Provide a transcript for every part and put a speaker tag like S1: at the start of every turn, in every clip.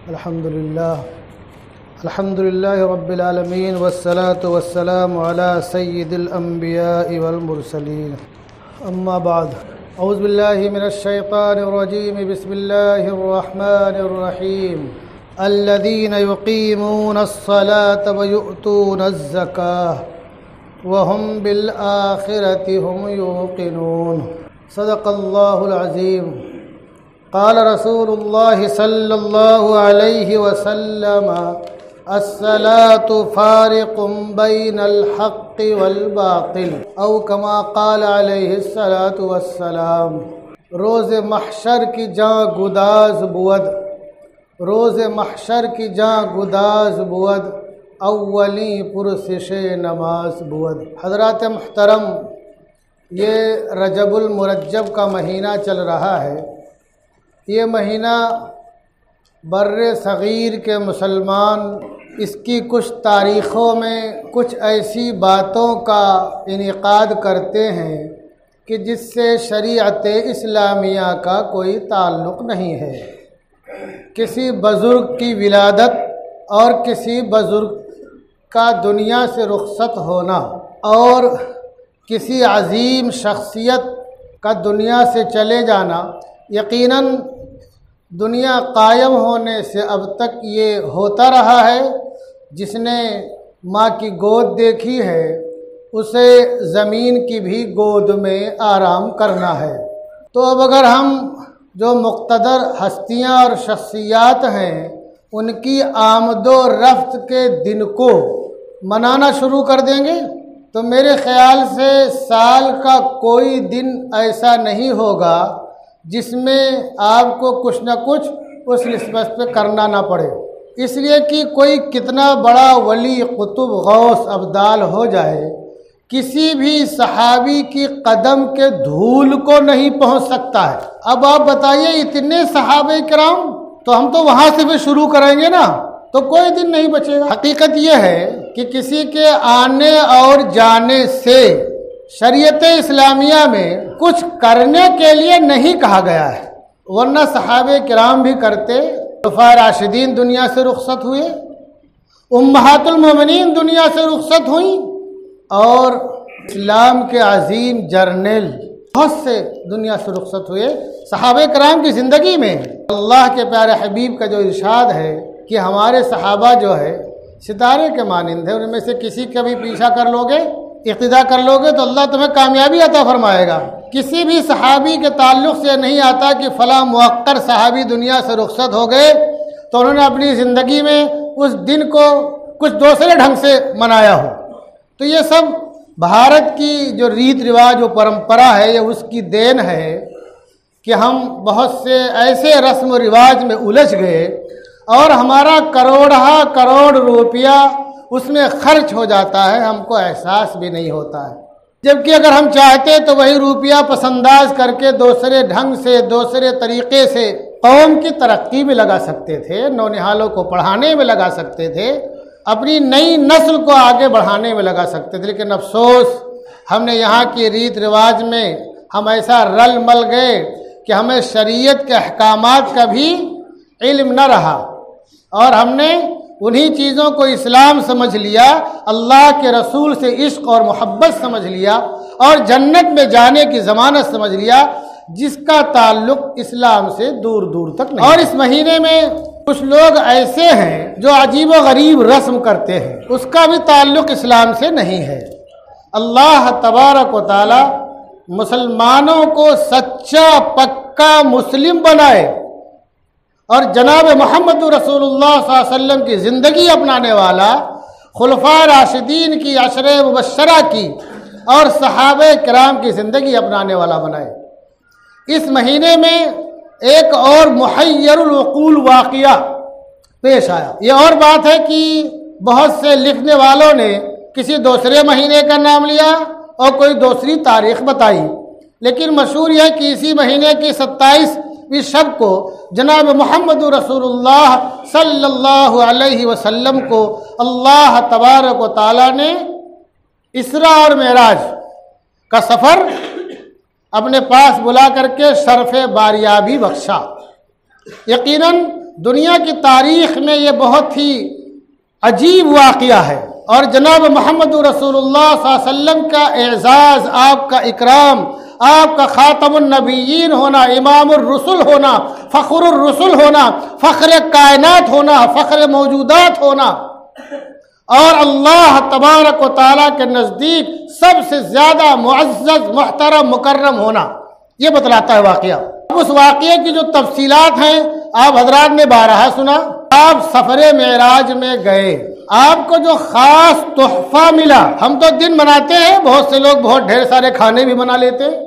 S1: الحمد لله رب العالمين والصلاة والسلام على سيد الأنبياء والمرسلين أما بعد أعوذ بالله من الشيطان الرجيم بسم الله الرحمن الرحيم الذين يقيمون الصلاة ويؤتون الزكاة وهم بالآخرة هم يوقنون صدق الله العظيم قال رسول الله صلى الله عليه وسلم الصلاة فارق بين الحق والباطل او كما قال علیہ الصلاة والسلام روز محشر کی جاں گداز بود روز محشر کی جاں گداز بود اولی پرسش نماز بود۔ حضرات محترم، یہ رجب المرجب کا مہینہ چل رہا ہے۔ یہ مہینہ بر صغیر کے مسلمان اس کی کچھ تاریخوں میں کچھ ایسی باتوں کا انعقاد کرتے ہیں کہ جس سے شریعت اسلامیہ کا کوئی تعلق نہیں ہے۔ کسی بزرگ کی ولادت اور کسی بزرگ کا دنیا سے رخصت ہونا اور کسی عظیم شخصیت کا دنیا سے چلے جانا یقیناً دنیا قائم ہونے سے اب تک یہ ہوتا رہا ہے۔ جس نے ماں کی گود دیکھی ہے اسے زمین کی بھی گود میں آرام کرنا ہے۔ تو اب اگر ہم جو مقتدر ہستیاں اور شخصیات ہیں ان کی آمد و رفت کے دن کو منانا شروع کر دیں گے تو میرے خیال سے سال کا کوئی دن ایسا نہیں ہوگا جس میں آپ کو کچھ نہ کچھ اس نسبت پہ کرنا نہ پڑے، اس لیے کہ کوئی کتنا بڑا ولی قطب غوث ابدال ہو جائے کسی بھی صحابی کی قدم کے دھول کو نہیں پہنچ سکتا ہے۔ اب آپ بتائیے اتنے صحابہ کرام، تو ہم تو وہاں سے بھی شروع کریں گے نا تو کوئی دن نہیں بچے گا۔ حقیقت یہ ہے کہ کسی کے آنے اور جانے سے شریعت اسلامیہ میں کچھ کرنے کے لیے نہیں کہا گیا ہے، ورنہ صحابہ کرام بھی کرتے۔ خلفائے راشدین دنیا سے رخصت ہوئے، امہات المومنین دنیا سے رخصت ہوئیں، اور اسلام کے عظیم جرنیل بہت سے دنیا سے رخصت ہوئے۔ صحابہ کرام کی زندگی میں اللہ کے پیارے حبیب کا جو ارشاد ہے کہ ہمارے صحابہ جو ہے ستارے کے مانند ہے، ان میں سے کسی کا بھی پیچھا کر لو گے، اقتداء کر لو گے تو اللہ تمہیں کامیابی عطا فرمائے گا۔ کسی بھی صحابی کے تعلق سے نہیں آتا کہ فلاں موقر صحابی دنیا سے رخصت ہو گئے تو انہوں نے اپنی زندگی میں اس دن کو کچھ دوسرے ڈھنگ سے منایا ہو۔ تو یہ سب بھارت کی جو ریت رواج و پرمپرا ہے یہ اس کی دین ہے کہ ہم بہت سے ایسے رسم و رواج میں الجھ گئے اور ہمارا کروڑ روپیہ اس میں خرچ ہو جاتا ہے، ہم کو احساس بھی نہیں ہوتا ہے۔ جبکہ اگر ہم چاہتے تو وہی روپیہ پس انداز کر کے دوسرے ڈھنگ سے دوسرے طریقے سے قوم کی ترقی میں لگا سکتے تھے، نونہالوں کو پڑھانے میں لگا سکتے تھے، اپنی نئی نسل کو آگے بڑھانے میں لگا سکتے تھے، لیکن افسوس ہم نے یہاں کی ریت رواج میں ہم ایسا رل مل گئے کہ ہمیں شریعت کے احکامات کا بھی علم نہ رہا اور ہم نے انہی چیزوں کو اسلام سمجھ لیا، اللہ کے رسول سے عشق اور محبت سمجھ لیا اور جنت میں جانے کی ضمانت سمجھ لیا، جس کا تعلق اسلام سے دور دور تک نہیں۔ اور اس مہینے میں کچھ لوگ ایسے ہیں جو عجیب و غریب رسم کرتے ہیں، اس کا بھی تعلق اسلام سے نہیں ہے۔ اللہ تبارک و تعالی مسلمانوں کو سچا پکا مسلم بنائے اور جناب محمد رسول اللہ صلی اللہ علیہ وسلم کی زندگی اپنانے والا، خلفائے راشدین کی عشرہ مبشرہ کی اور صحابہ کرام کی زندگی اپنانے والا بنائے۔ اس مہینے میں ایک اور محیر العقول واقعہ پیش آیا۔ یہ اور بات ہے کہ بہت سے لکھنے والوں نے کسی دوسرے مہینے کا نام لیا اور کوئی دوسری تاریخ بتائی، لیکن مشہور یہ ہے کہ اسی مہینے کی 27ویں شب کو جناب محمد رسول اللہ صلی اللہ علیہ وسلم کو اللہ تبارک و تعالی نے اسراء اور معراج کا سفر اپنے پاس بلا کر کے شرف باریابی بخشا۔ یقیناً دنیا کی تاریخ میں یہ بہت ہی عجیب واقعہ ہے، اور جناب محمد رسول اللہ صلی اللہ علیہ وسلم کا اعزاز، آپ کا اکرام، آپ کا خاتم النبیین ہونا، امام الرسل ہونا، فخر الرسل ہونا، فخر کائنات ہونا، فخر موجودات ہونا، اور اللہ تبارک و تعالیٰ کے نزدیک سب سے زیادہ معزز، محترم، مکرم ہونا، یہ بتلاتا ہے واقعہ۔ اس واقعے کی جو تفصیلات ہیں آپ حضرات نے بارہا سنا۔ آپ سفر معراج میں گئے، آپ کو جو خاص تحفہ ملا، ہم تو دن مناتے ہیں، بہت سے لوگ بہت ڈھیر سارے کھانے بھی منا لیتے ہیں،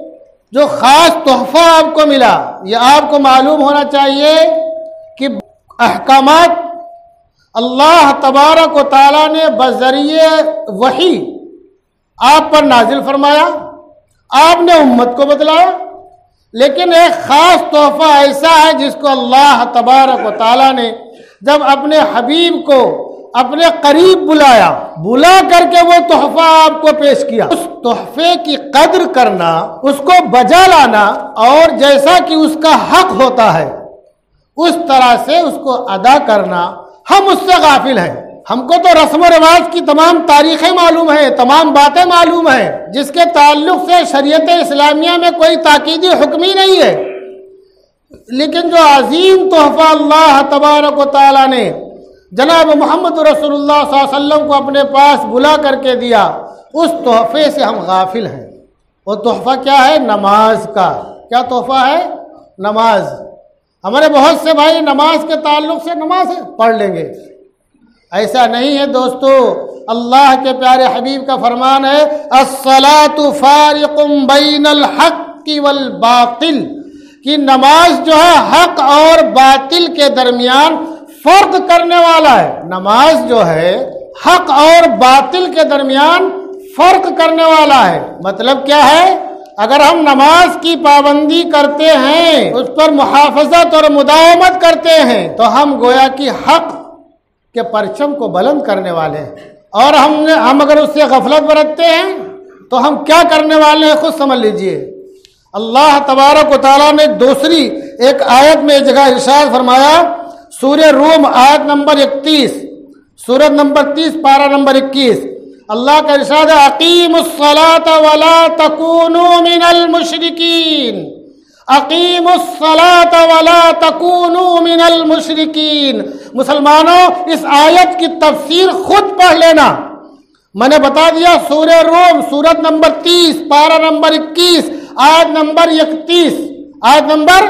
S1: جو خاص تحفہ آپ کو ملا یہ آپ کو معلوم ہونا چاہیے کہ احکامات اللہ تبارک و تعالیٰ نے بذریعہ وحی آپ پر نازل فرمایا، آپ نے امت کو بتلایا، لیکن ایک خاص تحفہ ایسا ہے جس کو اللہ تبارک و تعالیٰ نے جب اپنے حبیب کو اپنے قریب بلا کر کے وہ تحفہ آپ کو پیش کیا، اس تحفے کی قدر کرنا، اس کو بجا لانا، اور جیسا کہ اس کا حق ہوتا ہے اس طرح سے اس کو ادا کرنا، ہم اس سے غافل ہیں۔ ہم کو تو رسم و رواج کی تمام تاریخیں معلوم ہیں، تمام باتیں معلوم ہیں، جس کے تعلق سے شریعت اسلامیہ میں کوئی تاکیدی حکم ہی نہیں ہے، لیکن جو عظیم تحفہ اللہ تبارک و تعالیٰ نے جناب محمد رسول اللہ صلی اللہ علیہ وسلم کو اپنے پاس بلا کر کے دیا، اس تحفے سے ہم غافل ہیں۔ وہ تحفہ کیا ہے؟ نماز کا۔ کیا تحفہ ہے؟ نماز۔ ہمارے بہت سے بھائی نماز کے تعلق سے نماز پڑھ لیں گے، ایسا نہیں ہے دوستو۔ اللہ کے پیارے حبیب کا فرمان ہے الصلاۃ فارق بین الحق والباطل، کہ نماز جو ہے حق اور باطل کے درمیان فرق کرنے والا ہے۔ نماز جو ہے حق اور باطل کے درمیان فرق کرنے والا ہے۔ مطلب کیا ہے؟ اگر ہم نماز کی پابندی کرتے ہیں، اس پر محافظت اور مداومت کرتے ہیں، تو ہم گویا کہ حق کے پرچم کو بلند کرنے والے ہیں، اور ہم اگر اس سے غفلت برتتے ہیں تو ہم کیا کرنے والے ہیں خود سمجھ لیجئے۔ اللہ تبارک و تعالیٰ نے دوسری ایک آیت میں جگہ ارشاد فرمایا، سورہ روم آیت نمبر 31، سورت نمبر 30 پارہ نمبر 21، اللہ کا ارشاد ہے اقیموا الصلاۃ ولا تکونوا من المشرکین، اقیموا الصلاۃ ولا تکونوا من المشرکین۔ مسلمانوں اس آیت کی تفسیر خود پڑھ لینا، میں نے بتا دیا سورہ روم سورت نمبر 30 پارہ نمبر 21 آیت نمبر 31، آیت نمبر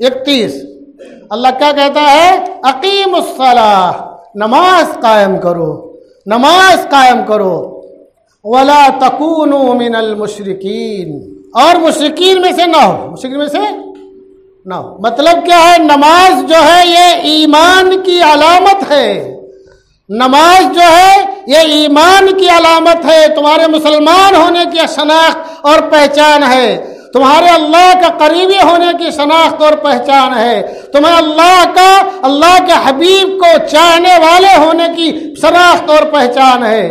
S1: 31۔ اللہ کیا کہتا ہے؟ اقیموا الصلاۃ، نماز قائم کرو، نماز قائم کرو، ولا تکونوا من المشرکین، اور مشرکین میں سے نہ ہو، مشرکین میں سے نہ ہو۔ مطلب کیا ہے؟ نماز جو ہے یہ ایمان کی علامت ہے، نماز جو ہے یہ ایمان کی علامت ہے، تمہارے مسلمان ہونے کی شناخت اور پہچان ہے، تمہارے اللہ کا قریبی ہونے کی شناخت اور پہچان ہے، تمہیں اللہ کے حبیب کو چاہنے والے ہونے کی شناخت اور پہچان ہے۔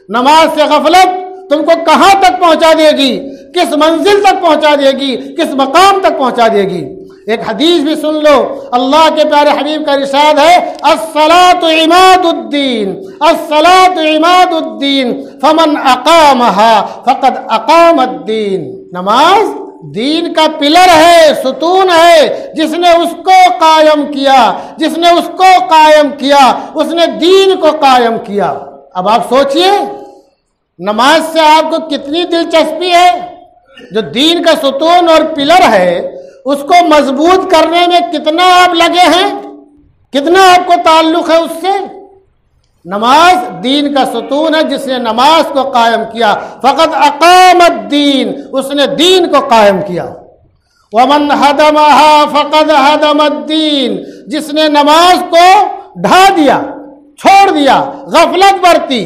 S1: نماز سے غفلت تم کو کہاں تک پہنچا دے گی، کس منزل تک پہنچا دے گی، کس مقام تک پہنچا دے گی۔ ایک حدیث بھی سن لو، اللہ کے پیارے حبیب کا ارشاد ہے الصلاۃ عماد الدین، الصلاۃ عماد الدین فمن اقامها فقد اقام الدین۔ نماز دین کا پلر ہے، ستون ہے، جس نے اس کو قائم کیا، جس نے اس کو قائم کیا، اس نے دین کو قائم کیا۔ اب آپ سوچئے نماز سے آپ کو کتنی دلچسپی ہے، جو دین کا ستون اور پلر ہے اس کو مضبوط کرنے میں کتنا آپ لگے ہیں، کتنا آپ کو تعلق ہے اس سے۔ نماز دین کا ستون ہے، جس نے نماز کو قائم کیا فقد اقام الدین، اس نے دین کو قائم کیا۔ ومن ہدمها فقد ہدم الدین، جس نے نماز کو ڈھا دیا، چھوڑ دیا، غفلت برتی،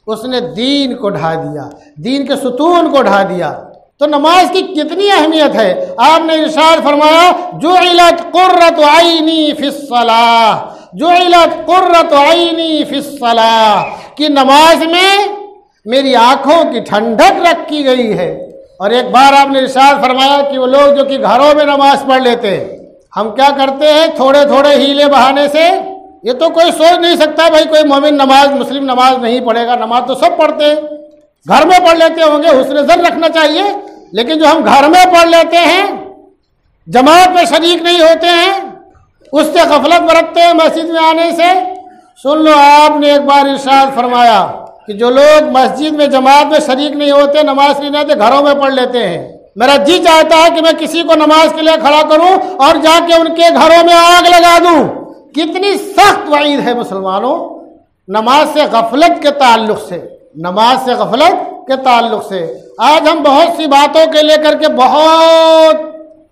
S1: اس نے دین کو ڈھا دیا، دین کے ستون کو ڈھا دیا۔ تو نماز کی کتنی اہمیت ہے۔ آپ نے ارشاد فرمایا جعلت قرۃ عینی فی الصلاۃ، جعلت قرۃ عینی فی الصلاۃ، کہ نماز میں میری آنکھوں کی ٹھنڈک رکھی گئی ہے۔ اور ایک بار آپ نے ارشاد فرمایا کہ وہ لوگ جو کہ گھروں میں نماز پڑھ لیتے ہیں، ہم کیا کرتے ہیں تھوڑے تھوڑے ہیلے بہانے سے؟ یہ تو کوئی سوچ نہیں سکتا بھائی کوئی مومن نماز مسلم نماز نہیں پڑھے گا. نماز تو سب پڑھتے ہیں, گھر میں پڑھ لیتے ہوں گے, حسن ظن رکھنا چاہیے. لیکن جو ہم گھر میں پڑھ لیتے ہیں, جماعت میں شریک نہیں ہوتے ہیں, اس سے غفلت برتتے ہیں مسجد میں آنے سے. سن لو, آپ نے ایک بار ارشاد فرمایا کہ جو لوگ مسجد میں جماعت میں شریک نہیں ہوتے, نماز نہیں آتے, گھروں میں پڑھ لیتے ہیں. میرا جی چاہتا ہے کہ میں کسی کو نماز کے لیے کھڑا کروں اور جا کے ان کے گھروں میں آگ لگا دوں. کتنی سخت وعید ہے مسلمانوں نماز سے غفلت کے تعلق سے, نماز سے غفلت کے تعلق سے. آج ہم بہت سی باتوں کے لے کر کے بہت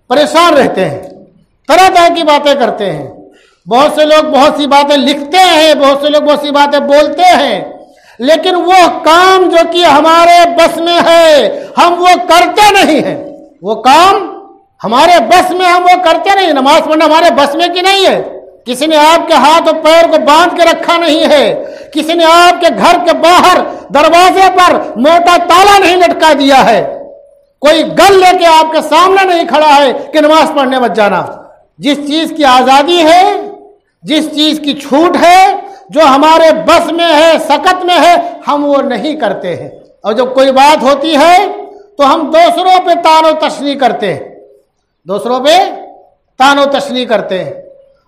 S1: پریشان رہتے ہیں, طرح طرح کی باتیں کرتے ہیں. بہت سے لوگ بہت سی باتیں لکھتے ہیں, بہت سے لوگ بہت سی باتیں بولتے ہیں, لیکن وہ کام جو کہ ہمارے بس میں ہے ہم وہ کرتے نہیں ہیں. وہ کام ہمارے بس میں ہم وہ کرتے نہیں. نماز پڑھنا ہمارے بس میں کی نہیں ہے. کسی نے آپ کے ہاتھ اور پیر کو باندھ کے رکھا نہیں ہے. کسی نے آپ کے گھر کے باہر دروازے پر موٹا تالا نہیں لٹکا دیا ہے. کوئی گل لے کے آپ کے سامنے نہیں کھڑا ہے کہ نماز پڑھنے مت جانا. جس چیز کی آزادی ہے, جس چیز کی چھوٹ ہے, جو ہمارے بس میں ہے, سکت میں ہے, ہم وہ نہیں کرتے ہیں. اور جب کوئی بات ہوتی ہے تو ہم دوسروں پہ طعن و تشنیع کرتے ہیں, دوسروں پہ طعن و تشنیع کرتے ہیں.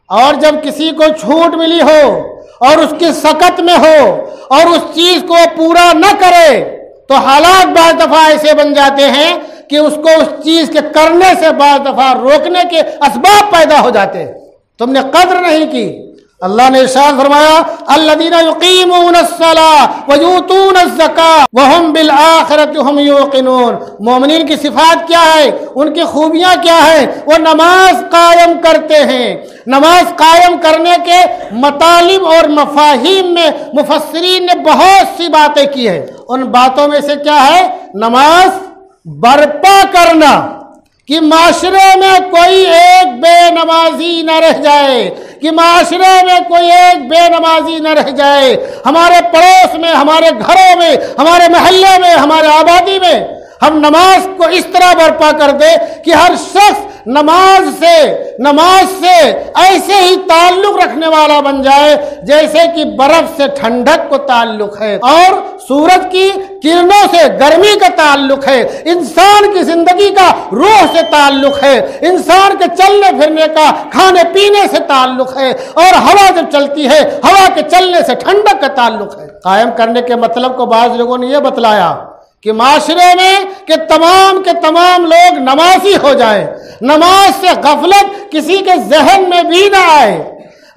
S1: اور جب کسی کو چھوٹ ملی ہو اور اس کی سکت میں ہو اور اس چیز کو پورا نہ کرے تو حالات بعض دفعہ ایسے بن جاتے ہیں کہ اس کو اس چیز کے کرنے سے بعض دفعہ روکنے کے اسباب پیدا ہو جاتے ہیں. تم نے قدر نہیں کی. اللہ نے ارشاد فرمایا الذین یقیمون الصلاۃ ویؤتون الزکاۃ وہم بالآخرۃ ہم یوقنون. مومنین کی صفات کیا ہے, ان کی خوبیاں کیا ہیں؟ وہ نماز قائم کرتے ہیں. نماز قائم کرنے کے مطالب اور مفاہیم میں مفسرین نے بہت سی باتیں کی ہیں. ان باتوں میں سے کیا ہے؟ نماز برپا کرنا کہ معاشرے میں کوئی ایک بے نمازی نہ رہ جائے, کہ معاشرے میں کوئی ایک بے نمازی نہ رہ جائے. ہمارے پڑوس میں, ہمارے گھروں میں, ہمارے محلے میں, ہمارے آبادی میں ہم نماز کو اس طرح برپا کر دے کہ ہر شخص نماز سے ایسے ہی تعلق رکھنے والا بن جائے جیسے کہ برف سے ٹھنڈک کو تعلق ہے اور سورج کی کرنوں سے گرمی کا تعلق ہے, انسان کی زندگی کا روح سے تعلق ہے, انسان کے چلنے پھرنے کا کھانے پینے سے تعلق ہے, اور ہوا جب چلتی ہے ہوا کے چلنے سے ٹھنڈک کا تعلق ہے. قائم کرنے کے مطلب کو بعض لوگوں نے یہ بتلایا کہ معاشرے میں کہ تمام لوگ نمازی ہو جائیں, نماز سے غفلت کسی کے ذہن میں بھی نہ آئے,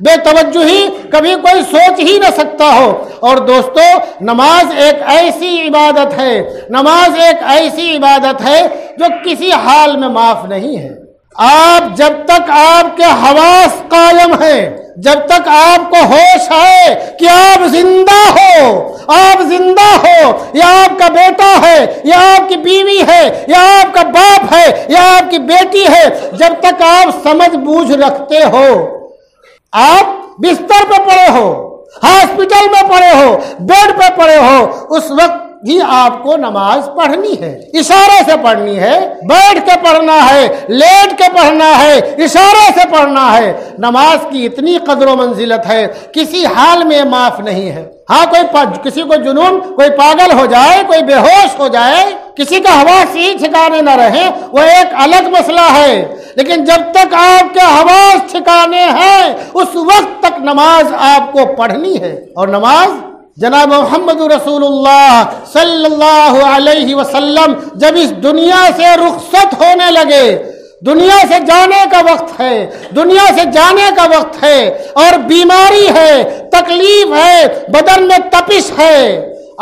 S1: بے توجہی کبھی کوئی سوچ ہی نہ سکتا ہو. اور دوستو, نماز ایک ایسی عبادت ہے, نماز ایک ایسی عبادت ہے جو کسی حال میں معاف نہیں ہے. آپ جب تک آپ کے حواس قائم ہیں, جب تک آپ کو ہوش ہے کہ آپ زندہ ہو, یا آپ کا بیٹا ہے, یا آپ کی بیوی ہے, یا آپ کا باپ ہے, یا آپ کی بیٹی ہے, جب تک آپ سمجھ بوجھ رکھتے ہو, آپ بستر پہ پڑے ہو, ہاسپٹل میں پڑے ہو, بیڈ پہ پڑے ہو, اس وقت ہی آپ کو نماز پڑھنی ہے. اشارے سے پڑھنی ہے, بیٹھ کے پڑھنا ہے, لیٹ کے پڑھنا ہے, اشارے سے پڑھنا ہے. نماز کی اتنی قدر و منزلت ہے, کسی حال میں معاف نہیں ہے. ہاں کسی کو جنون, کوئی پاگل ہو جائے, کوئی بے ہوش ہو جائے, کسی کا حواس ہی ٹھکانے نہ رہے, وہ ایک الگ مسئلہ ہے. لیکن جب تک آپ کے حواس ٹھکانے ہیں اس وقت تک نماز آپ کو پڑھنی ہے. اور نماز جناب محمد رسول اللہ صلی اللہ علیہ وسلم جب اس دنیا سے رخصت ہونے لگے, دنیا سے جانے کا وقت ہے, دنیا سے جانے کا وقت ہے, اور بیماری ہے, تکلیف ہے, بدن میں تپش ہے,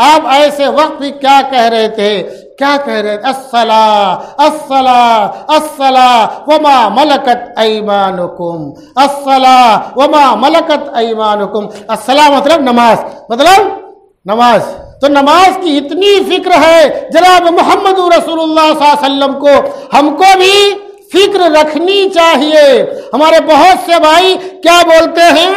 S1: آپ ایسے وقت بھی کیا کہہ رہے تھے؟ الصلاۃ الصلاۃ الصلاۃ وما ملکت ایمانکم, الصلاۃ وما ملکت ایمانکم. الصلاۃ مطلب نماز. تو نماز کی اتنی فکر ہے جناب محمد رسول اللہ صلی اللہ علیہ وسلم کو, ہم کو بھی فکر رکھنی چاہیے. ہمارے بہت سے بھائی کیا بولتے ہیں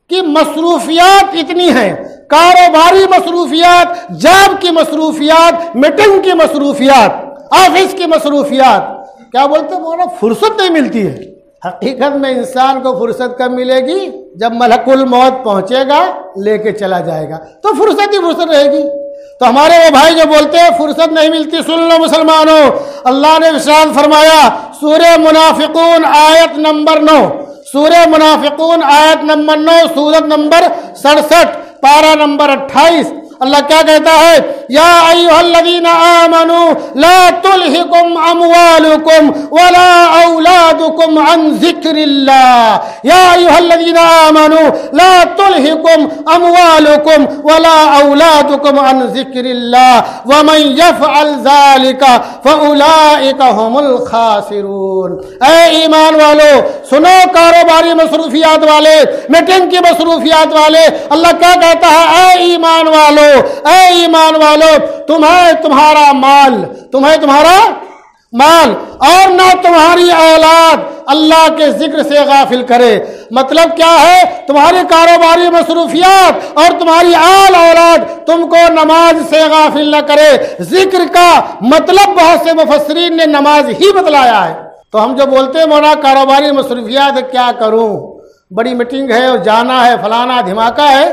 S1: کہ مصروفیات اتنی ہیں, کاروباری مصروفیات, جاب کی مصروفیات, میٹنگ کی مصروفیات, آفس کی مصروفیات, کیا بولتے ہیں مولانا فرصت نہیں ملتی ہے. حقیقت میں انسان کو فرصت کب ملے گی؟ جب ملک الموت پہنچے گا، لے کے چلا جائے گا، تو فرصت ہی فرصت رہے گی۔ تو ہمارے وہ بھائی جو بولتے ہیں فرصت نہیں ملتی، سن لو مسلمانوں، اللہ نے ارشاد فرمایا سورہ منافقون آیت نمبر 9، سورہ منافقون آیت نمبر 9، سورت نمبر 67، پارہ نمبر 28، اللہ کیا کہتا ہے؟ یا ایھا الذین آمنوا لا تلہکم اموالکم ولا اولادکم عن ذکر اللہ، یا ایھا الذین آمنوا لا تلہکم اموالکم ولا اولادکم عن ذکر اللہ ومن یفعل ذلک فاولئک هم الخاسرون۔ اے ایمان والو سنو، کاروباری مصروفیات والے، میٹنگ کی مصروفیات والے، اللہ کیا کہتا ہے؟ اے ایمان والو، اے ایمان والو، تمہیں تمہارا مال اور نہ تمہاری اولاد اللہ کے ذکر سے غافل کرے۔ مطلب کیا ہے؟ تمہاری کاروباری مصروفیات اور تمہاری آل اولاد تم کو نماز سے غافل نہ کرے۔ ذکر کا مطلب بہت سے مفسرین نے نماز ہی بتلایا ہے۔ تو ہم جو بولتے ہیں مولانا کاروباری مصروفیات کیا کروں، بڑی میٹنگ ہے اور جانا ہے، فلانا دھماکہ ہے،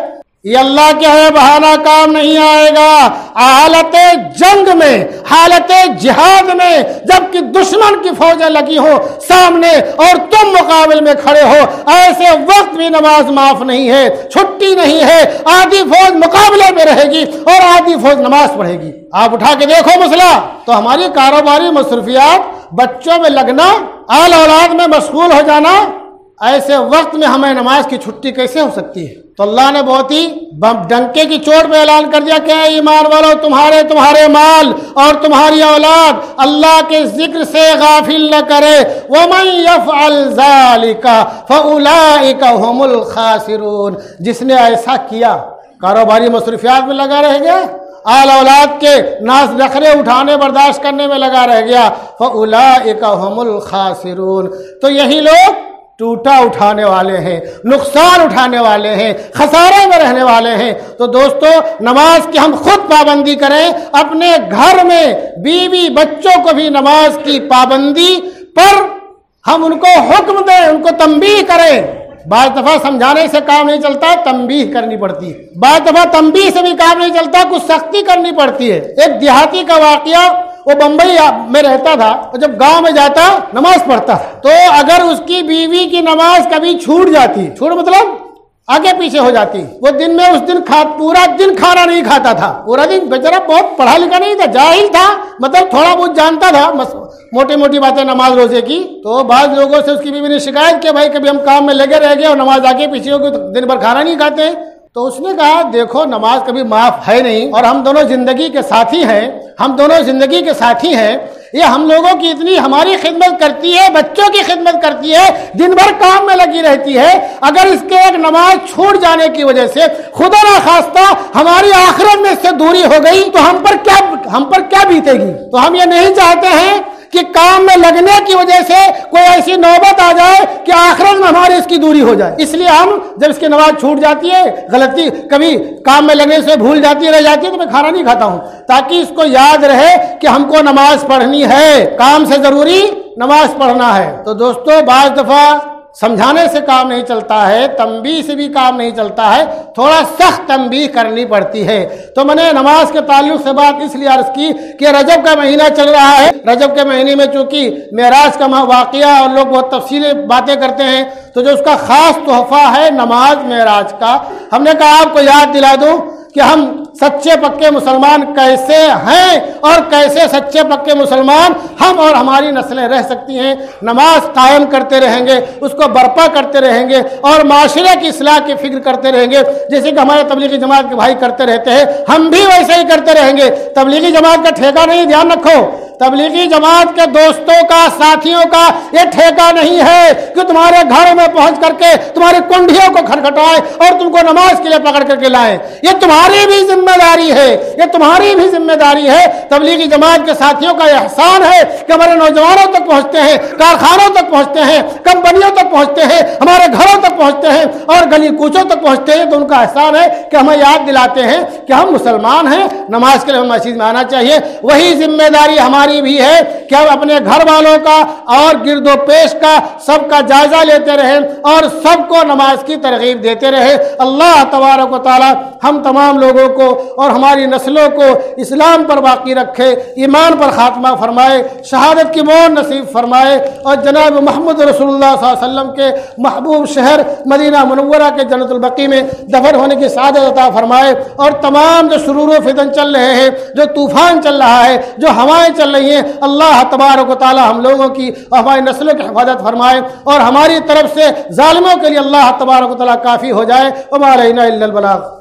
S1: یہ اللہ کے ہے بہانہ کام نہیں آئے گا۔ حالت جنگ میں، حالت جہاد میں، جبکہ دشمن کی فوجیں لگی ہو سامنے اور تم مقابل میں کھڑے ہو، ایسے وقت بھی نماز معاف نہیں ہے، چھٹی نہیں ہے۔ آدھی فوج مقابلے میں رہے گی اور آدھی فوج نماز پڑھے گی۔ آپ اٹھا کے دیکھو مسئلہ۔ تو ہماری کاروباری مصروفیات، بچوں میں لگنا، آل اولاد میں مشغول ہو جانا، ایسے وقت میں ہمیں نماز کی چھٹی کیسے ہو سکتی ہے؟ تو اللہ نے بہت ہی ڈنکے کی چوٹ پہ اعلان کر دیا کہ اے ایمان والو، تمہارے مال اور تمہاری اولاد اللہ کے ذکر سے غافل نہ کرے۔ وَمَن يَفْعَلْ ذَلِكَ فَأُولَئِكَ هُمُ الْخَاسِرُونَ۔ جس نے ایسا کیا، کاروباری مصروفیات میں لگا رہ گیا، آل اولاد کے ناز نخرے اٹھانے برداشت کرنے میں لگا رہ گیا، فَأُولَئِكَ هُمُ الْخَاسِرُونَ، تو یہی لوگ ٹوٹا اٹھانے والے ہیں، نقصان اٹھانے والے ہیں، خسارے میں رہنے والے ہیں۔ تو دوستو، نماز کی ہم خود پابندی کریں، اپنے گھر میں بیوی بچوں کو بھی نماز کی پابندی پر ہم ان کو حکم دیں، ان کو تنبیہ کریں۔ بعض دفعہ سمجھانے سے کام نہیں چلتا، تنبیہ کرنی پڑتی ہے۔ بعض دفعہ تنبیہ سے بھی کام نہیں چلتا، کچھ سختی کرنی پڑتی ہے۔ ایک دیہاتی کا واقعہ، وہ بمبئی میں رہتا تھا، اور جب گاؤں میں جاتا نماز پڑھتا تھا، تو اگر اس کی بیوی کی نماز کبھی چھوٹ جاتی، چھوٹ مطلب آگے پیچھے ہو جاتی، وہ دن میں اس دن پورا دن کھانا نہیں کھاتا تھا، پورا دن بیچارہ بہت پڑھا لکھا نہیں تھا، جاہل تھا، مطلب تھوڑا بہت جانتا تھا موٹی موٹی باتیں نماز روزے کی۔ تو بعض لوگوں سے اس کی بیوی نے شکایت کی، بھائی کبھی ہم کام میں لگے رہ گئے اور نماز آگے پیچھے ہو گئی تو دن بھر کھانا نہیں کھاتے۔ تو اس نے کہا دیکھو نماز کبھی معاف ہے نہیں، اور ہم دونوں زندگی کے ساتھی ہیں، یہ ہم لوگوں کی اتنی ہماری خدمت کرتی ہے، بچوں کی خدمت کرتی ہے، دن بھر کام میں لگی رہتی ہے، اگر اس کے ایک نماز چھوٹ جانے کی وجہ سے خدا نہ خواستہ ہماری آخرت میں اس سے دوری ہو گئی تو ہم پر کیا بیتے گی۔ تو ہم یہ نہیں چاہتے ہیں کہ کام میں لگنے کی وجہ سے کوئی ایسی نوبت آ جائے کہ آخرت میں ہماری اس کی دوری ہو جائے۔ اس لیے ہم جب اس کی نماز چھوٹ جاتی ہے، غلطی کبھی کام میں لگنے سے بھول جاتی رہ جاتی ہے، تو میں کھانا نہیں کھاتا ہوں، تاکہ اس کو یاد رہے کہ ہم کو نماز پڑھنی ہے، کام سے ضروری نماز پڑھنا ہے۔ تو دوستو، بعض دفعہ سمجھانے سے کام نہیں چلتا ہے، تنبیہ سے بھی کام نہیں چلتا ہے، تھوڑا سخت تنبیہ کرنی پڑتی ہے۔ تو میں نے نماز کے تعلق سے بات اس لیے عرض کی کہ رجب کا مہینہ چل رہا ہے، رجب کے مہینے میں چونکہ معراج کا واقعہ اور لوگ بہت تفصیلی باتیں کرتے ہیں، تو جو اس کا خاص تحفہ ہے نماز معراج کا، ہم نے کہا آپ کو یاد دلا دوں کہ ہم سچے پکے مسلمان کیسے ہیں اور کیسے سچے پکے مسلمان ہم اور ہماری نسلیں رہ سکتی ہیں۔ نماز قائم کرتے رہیں گے، اس کو برپا کرتے رہیں گے اور معاشرے کی اصلاح کی فکر کرتے رہیں گے، جیسے کہ ہمارے تبلیغی جماعت کے بھائی کرتے رہتے ہیں، ہم بھی ویسے ہی کرتے رہیں گے۔ تبلیغی جماعت کا ٹھیکہ نہیں، دھیان رکھو، تبلیغی جماعت کے دوستوں کا، ساتھیوں کا یہ ٹھیکہ نہیں ہے کہ تمہارے گھر میں پہنچ کر کے تمہاری کنڈیوں کو کھٹکھٹائے اور تم کو نماز کے لیے پکڑ کر کے لائیں۔ یہ تمہاری بھی ذمہ داری ہے، یہ تمہاری بھی ذمہ داری ہے۔ تبلیغی جماعت کے ساتھیوں کا احسان ہے کہ ہمارے نوجوانوں تک پہنچتے ہیں، کارخانوں تک پہنچتے ہیں، کمپنیوں تک پہنچتے ہیں، ہمارے گھروں تک پہنچتے ہیں اور گلی کوچوں تک پہنچتے ہیں۔ تو ان کا احسان ہے کہ ہمیں یاد دلاتے ہیں کہ ہم مسلمان ہیں، نماز کے لیے ہم مسجد میں آنا چاہیے۔ وہی ذمہ داری ہماری ہماری بھی ہے کہ ہم اپنے گھر والوں کا اور گرد و پیش کا سب کا جائزہ لیتے رہیں اور سب کو نماز کی ترغیب دیتے رہے۔ اللہ تبارک و تعالی ہم تمام لوگوں کو اور ہماری نسلوں کو اسلام پر باقی رکھے، ایمان پر خاتمہ فرمائے، شہادت کی موت نصیب فرمائے، اور جناب محمد رسول اللہ صلی اللہ علیہ وسلم کے محبوب شہر مدینہ منورہ کے جنت البقیع میں دفن ہونے کی سعادت عطا فرمائے، اور تمام جو شرور و فتن چل رہے ہیں، جو طوفان چل رہا ہے، جو ہوائیں چل رہی ہیں، اللہ تبارک و تعالی ہم لوگوں کی اور ہماری نسلوں کی حفاظت فرمائے، اور ہماری طرف سے ظالموں کے لیے اللہ تبارک و تعالی کافی ہو جائے۔ وما علینا الا البلاغ۔